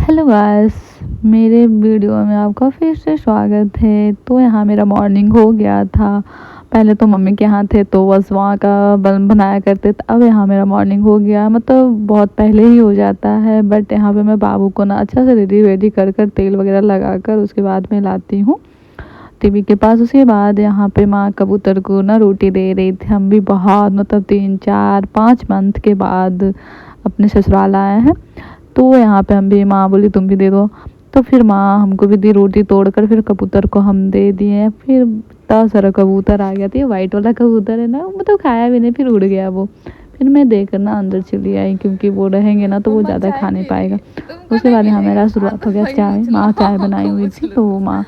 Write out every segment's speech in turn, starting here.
Hello guys, मेरे video में आपका फिर से स्वागत है। तो यहाँ मेरा मॉर्निंग हो गया था। पहले तो मम्मी के यहाँ थे तो बस वहाँ का बनाया करते थे। अब यहाँ मेरा मॉर्निंग हो गया, मतलब बहुत पहले ही हो जाता है। बट यहाँ पे मैं बाबू को ना अच्छा से रेडी वेडी कर कर तेल वगैरह लगा कर उसके बाद में लाती हूँ टीवी के पास। उसके बाद यहाँ पे माँ कबूतर को ना रोटी दे रही थी। हम भी बहुत मतलब 3 4 5 मंथ के बाद अपने ससुराल आए हैं, तो यहाँ पे हम भी माँ बोली तुम भी दे दो, तो फिर माँ हमको भी दी रोटी तोड़कर। फिर कबूतर को हम दे दिए। फिर इतना सारा कबूतर आ गया था। ये वाइट वाला कबूतर है ना, मतलब खाया भी नहीं, फिर उड़ गया वो। फिर मैं देखकर ना अंदर चली आई, क्योंकि वो रहेंगे ना तो वो ज़्यादा खा नहीं पाएगा। उसके बाद यहाँ मेरा शुरुआत हो गया चाय। माँ चाय बनाई हुई थी तो माँ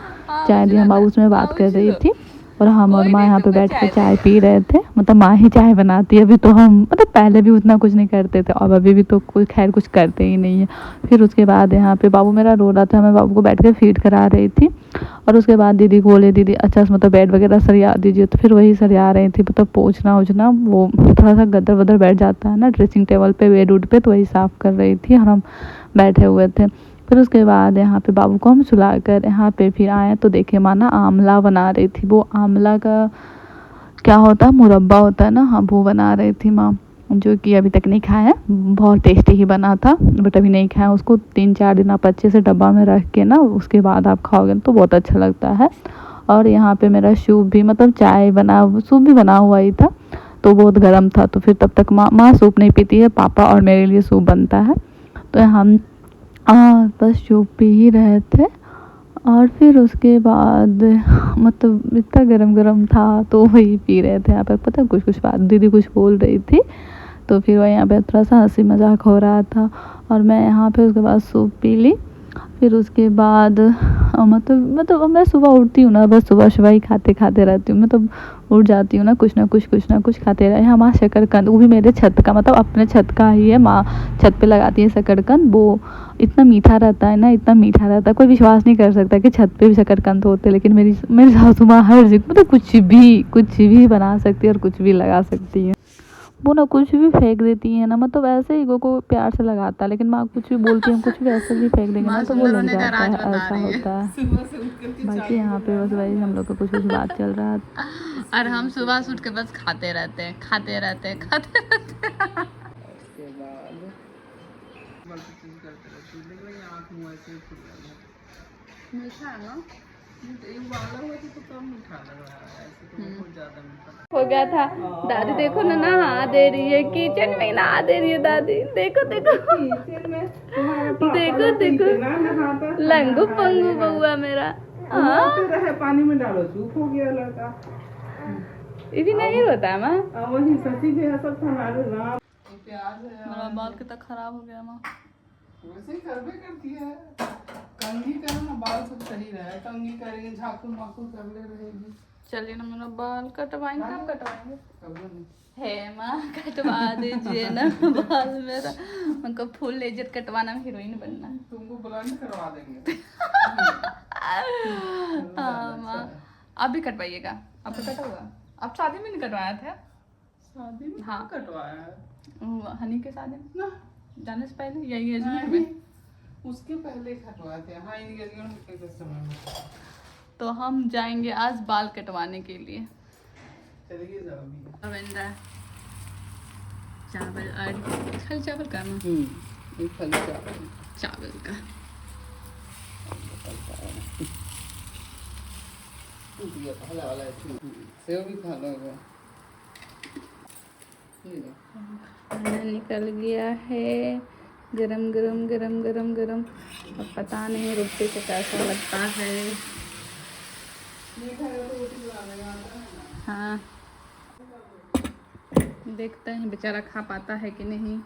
चाय दी। हम उसमें बात कर रही थी और हम और माँ यहाँ पे बैठ के चाय पी रहे थे। मतलब माँ ही चाय बनाती है। अभी तो हम मतलब पहले भी उतना कुछ नहीं करते थे और अभी भी तो कोई खैर कुछ करते ही नहीं है। फिर उसके बाद यहाँ पे बाबू मेरा रो रहा था, मैं बाबू को बैठ के फीड करा रही थी। और उसके बाद दीदी को बोले दीदी अच्छा मतलब बेड वगैरह सरिया दीजिए, तो फिर वही सरिया रही थी। मतलब पोछना उछना वो थोड़ा सा गद्दर वद्दर बैठ जाता है ना ड्रेसिंग टेबल पे बेड उड पे, तो वही साफ़ कर रही थी और हम बैठे हुए थे। फिर उसके बाद यहाँ पे बाबू को हम सुलाकर यहाँ पे फिर आए तो देखे माँ ना आमला बना रही थी। वो आमला का क्या होता है, मुरब्बा होता है ना, हाँ वो बना रही थी माँ, जो कि अभी तक नहीं खाया है। बहुत टेस्टी ही बना था बट अभी नहीं खाया। उसको 3 4 दिन आप अच्छे से डब्बा में रख के ना उसके बाद आप खाओगे तो बहुत अच्छा लगता है। और यहाँ पे मेरा सूप भी, मतलब चाय बना सूप भी बना हुआ ही था तो बहुत गर्म था। तो फिर तब तक माँ सूप नहीं पीती है, पापा और मेरे लिए सूप बनता है। तो हम बस सूप पी ही रहे थे। और फिर उसके बाद मतलब इतना गरम गरम था तो वही पी रहे थे। यहाँ पर पता कुछ कुछ बात दीदी कुछ बोल रही थी तो फिर वह यहाँ पे थोड़ा सा हंसी मजाक हो रहा था और मैं यहाँ पे उसके बाद सूप पी ली। फिर उसके बाद मतलब मैं सुबह उठती हूँ ना, बस सुबह सुबह ही खाते खाते रहती हूँ। मतलब उठ जाती हूँ ना कुछ ना कुछ खाते रहे। यहाँ माँ शकरकंद, वो भी मेरे छत का, मतलब अपने छत का ही है। माँ छत पे लगाती है शकरकंद। वो इतना मीठा रहता है ना, इतना मीठा रहता है, कोई विश्वास नहीं कर सकता कि छत पे भी शकरकंद होते। लेकिन मेरी सासू माँ हर जगह मतलब कुछ भी बना सकती है और कुछ भी लगा सकती है। वो ना कुछ भी फेंक देती है ना, मतलब ऐसे ही को प्यार से लगाता है। लेकिन माँ कुछ भी बोलती है, हम कुछ भी ऐसे भी फेंक देंगे ना तो वो लग जाता है, ऐसा होता है। बाकी यहाँ पे बस वही हम लोग का कुछ बात चल रहा है और हम सुबह से उठ के बस खाते रहते हैं। मीठा है ना, हो गया था। दादी देखो ना नहा दे रही है, किचन में नहा दे रही है दादी। देखो लंगू पंगू बउआ मेरा। पानी में डालो सूख हो गया लड़का। ये भी नहीं होता है माँ। वही सची भी है सब मेरा बाल कितना खराब हो गया माँ। वैसे ही करबे करती है। कंघी करो ना, बाल सब सही रहे। कंघी करेंगे झाकू माकू कर ले रहेगी। चलिए ना मेरा बाल कटवाएंगे। कब कटवाएंगे? कब है माँ कटवा दीजिए ना बाल मेरा। उनको फुल लेजर कटवाना, हीरोइन बनना। तुमको ब्लंड करवा देंगे। हाँ माँ, आप भी कटवाइएगा। आपको कटा हुआ? आप शादी में नहीं कटवाया था? शादी में हाँ कटवाया है। हनी के शादी में ना, जाने से पहले यही एज में। उसके पहले कटवाए थे। हाँ एंगेजमेंट के समय में। तो हम जाएंगे आज बाल कटवाने के लिए। चलिए जाओ। रविंद्र चावल और खाली चावल का ना, खाली चावल का सेव भी खा लो। खाना निकल गया है गरम गरम। अब पता नहीं रोटी से कैसा लगता है। हाँ देखते हैं बेचारा खा पाता है कि नहीं।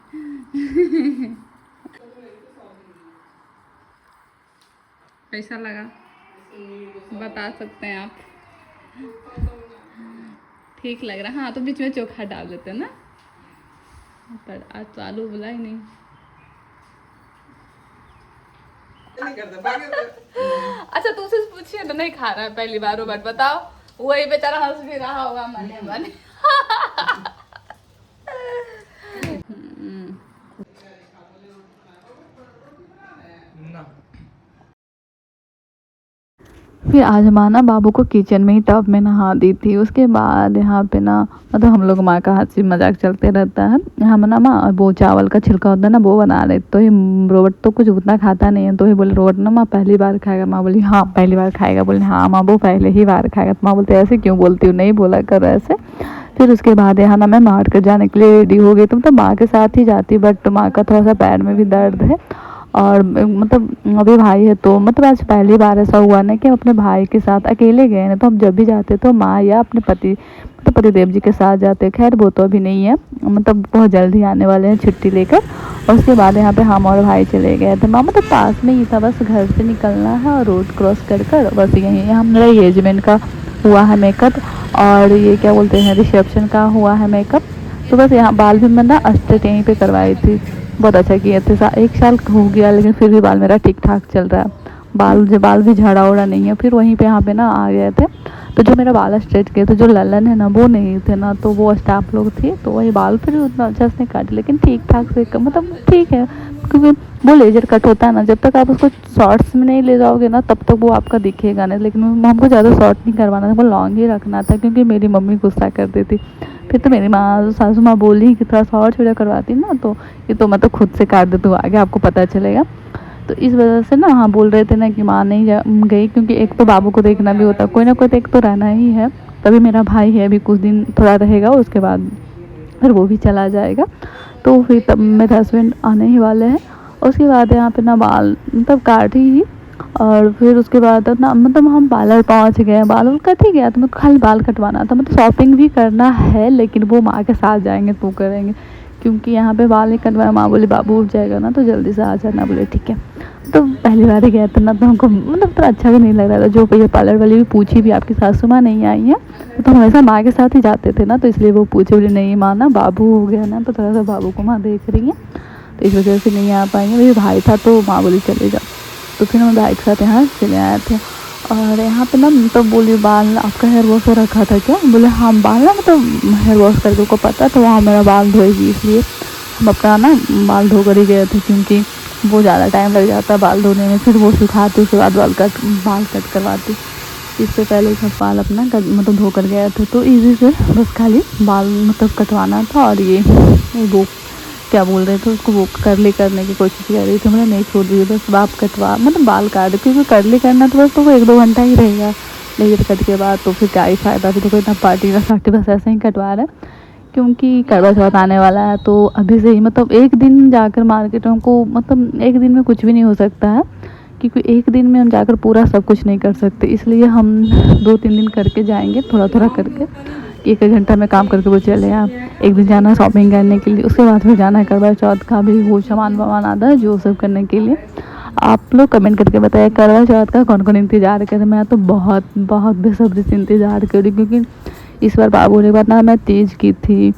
कैसा लगा बता सकते हैं आप? ठीक लग रहा है। हाँ तो बीच में चोखा डाल देते हैं ना, पर आज तो आलू बुला ही नहीं। अच्छा तो उसे पूछिए तो नहीं खा रहा है पहली बार, बट बताओ वही बेचारा हंस भी रहा होगा मने मने। ना। फिर आज माँ ना बाबू को किचन में ही टब में नहा दी थी। उसके बाद यहाँ पे ना मतलब हम लोग माँ का हंसी मजाक चलते रहता है। हम ना माँ वो चावल का छिलका होता है ना वो बना रहे, तो ये रोबोट तो कुछ उतना खाता नहीं है, तो ये बोले रोबोट ना माँ पहली बार खाएगा। माँ बोली हाँ पहली बार खाएगा। बोले हाँ माँ वो पहले ही बार खाएगा। तो माँ बोलते ऐसे क्यों बोलती हूँ, नहीं बोला कर ऐसे। फिर उसके बाद यहाँ ना मैं मार्केट जाने के लिए रेडी हो गई। तुम तो माँ के साथ ही जाती, बट माँ का थोड़ा सा पैर में भी दर्द है और मतलब अभी भाई है, तो मतलब आज पहली बार ऐसा हुआ ना कि हम अपने भाई के साथ अकेले गए ना। तो हम जब भी जाते तो माँ या अपने पति मतलब पतिदेव जी के साथ जाते। खैर वो तो अभी नहीं है, मतलब बहुत जल्दी आने वाले हैं छुट्टी लेकर। और उसके बाद यहाँ पे हम और भाई चले गए थे। माँ मतलब पास में ही था, बस घर से निकलना है और रोड क्रॉस कर बस यहीं हमारा एंगेजमेंट का हुआ है मेकअप, और ये क्या बोलते हैं रिसेप्शन का हुआ है मेकअप। तो बस यहाँ बाल भी मैं ना स्ट्रेट यहीं पे करवाई थी, बहुत अच्छा किए थे। 1 साल हो गया लेकिन फिर भी बाल मेरा ठीक ठाक चल रहा है। बाल भी झड़ा उड़ा नहीं है। फिर वहीं पे यहाँ पे ना आ गए थे, तो जो मेरा बाल स्ट्रेट किए थे जो ललन है ना वो नहीं थे ना, तो वो स्टाफ लोग थी, तो वही बाल फिर उतना अच्छा से नहीं काटे, लेकिन ठीक ठाक से मतलब ठीक है, क्योंकि वो लेजर कट होता है ना, जब तक आप उसको शॉर्ट्स में नहीं ले जाओगे ना तब तक वो आपका दिखेगा नहीं। लेकिन हमको ज़्यादा शॉर्ट नहीं करवाना था, वो लॉन्ग ही रखना था, क्योंकि मेरी मम्मी गुस्सा कर देती। फिर तो मेरी माँ सासू माँ बोली कि थोड़ा सा और छोटा करवाती ना, तो ये तो मतलब खुद से काट दे तो आगे आपको पता चलेगा। तो इस वजह से ना हाँ बोल रहे थे ना कि माँ नहीं गई, क्योंकि एक तो बाबू को देखना भी होता, कोई ना कोई तो एक तो रहना ही है। तभी मेरा भाई है अभी कुछ दिन थोड़ा रहेगा, उसके बाद फिर वो भी चला जाएगा। तो फिर तब मेरे हस्बैंड आने ही वाले हैं। उसके बाद यहाँ पे ना बाल मतलब काट ही, और फिर उसके बाद ना मतलब हम पार्लर पहुँच गए। बाल कट ही गया, तो मेरे को खाली बाल कटवाना था, मतलब शॉपिंग भी करना है लेकिन वो माँ के साथ जाएंगे तो करेंगे, क्योंकि यहाँ पे बाल नहीं कटवाया। माँ बोली बाबू उठ जाएगा ना तो जल्दी से आ जाना। बोले ठीक है। तो पहली बार ही गया था ना, तो हमको मतलब तो अच्छा भी नहीं लग रहा था। जो ये पार्लर वाली भी पूछी भी आपकी सासू माँ नहीं आई है, तो हमेशा माँ के साथ ही जाते थे ना, तो इसलिए वो पूछे। बोले नहीं माँ ना बाबू हो गया ना, तो थोड़ा सा बाबू को माँ देख रही है, तो इस वजह से नहीं आ पाएंगे। मेरे भाई था तो माँ बोली चले जाओ, तो फिर हम भाई के साथ यहाँ चले आए थे। और यहाँ पे ना तो बोली बाल आपका हेयर वॉश हो रखा था क्या? बोले हाँ बाल ना मतलब हेयर वॉश करके को पता था वहाँ मेरा बाल धोएगी, इसलिए हम अपना ना बाल धो कर ही गए थे, क्योंकि वो ज़्यादा टाइम लग जाता है बाल धोने में। फिर वो सुखाती, उसके बाद बाल कट करवाती। इससे पहले सब बाल अपना मतलब धो कर गए थे, तो इजी से बस खाली बाल मतलब कटवाना था। और ये वो क्या बोल रहे थे उसको, वो करली करने की कोशिश कर रही थी। मैंने नहीं छोड़ दी, बस बाप कटवा मतलब बाल काट, क्योंकि करली करना तो बस तो वो 1-2 घंटा ही रहेगा लेजर कट के बाद, तो फिर क्या ही फ़ायदा। फिर तो कोई इतना पार्टी का बस ऐसे ही कटवा रहे, क्योंकि करवा चौथ आने वाला है। तो अभी से ही मतलब एक दिन जाकर मार्केट हमको मतलब एक दिन में कुछ भी नहीं हो सकता है, क्योंकि एक दिन में हम जाकर पूरा सब कुछ नहीं कर सकते, इसलिए हम 2-3 दिन करके जाएंगे, थोड़ा थोड़ा करके। 1 घंटा में काम करके वो चले आप। एक दिन जाना शॉपिंग करने के लिए, उसके बाद फिर जाना है करवा चौथ का भी वो सामान वामान आता है जो सब करने के लिए। आप लोग कमेंट करके बताइए करवा चौथ का कौन कौन इंतज़ार करे। मैं तो बहुत बहुत बेसब्री से इंतज़ार करी, क्योंकि इस बार बाबू ने बात ना मैं तीज की थी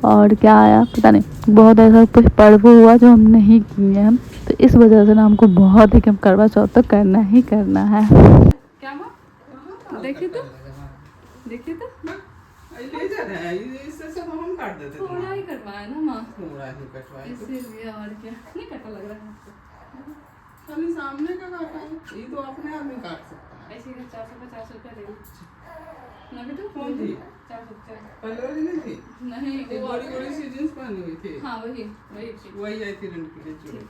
और क्या आया पता नहीं, बहुत ऐसा कुछ पर्व हुआ जो हम नहीं किए हैं, तो इस वजह से ना हमको बहुत ही करवा चौथ तो करना ही करना है। क्या माँ देखिए तो लेजर है, इससे सब हम काट देते थे। थोड़ा ही करवाया ना माँ, थोड़ा ही कटवाई तो इसीलिए। और क्या नहीं कटा लग रहा है आपको? खाली सामने का काटा है, ये तो अपने आप ही काट सकता है। ऐसे 450 रुपया दे ना बेटा। कौन थी? 450 पहले वाली नहीं थी? नहीं, एक वो बड़ी बड़ी सी जींस पहनी हुई थी। हाँ वही आई थी रेंट के लिए चोरी।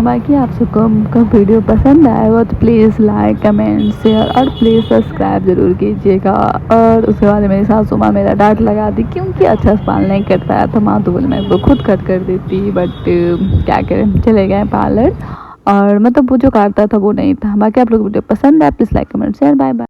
बाकी आप सबको का वीडियो पसंद आया हो तो प्लीज़ लाइक कमेंट शेयर और प्लीज़ सब्सक्राइब ज़रूर कीजिएगा। और उसके बाद मेरी सासू माँ मेरा डांट लगा दी, क्योंकि अच्छा से बाल नहीं कट पाया था। माँ तो बोले मैं तो खुद कट कर देती, बट क्या करें चले गए पार्लर, और मतलब वो जो काटता था वो नहीं था। बाकी आप लोग वीडियो पसंद आया please like comment share. Bye bye.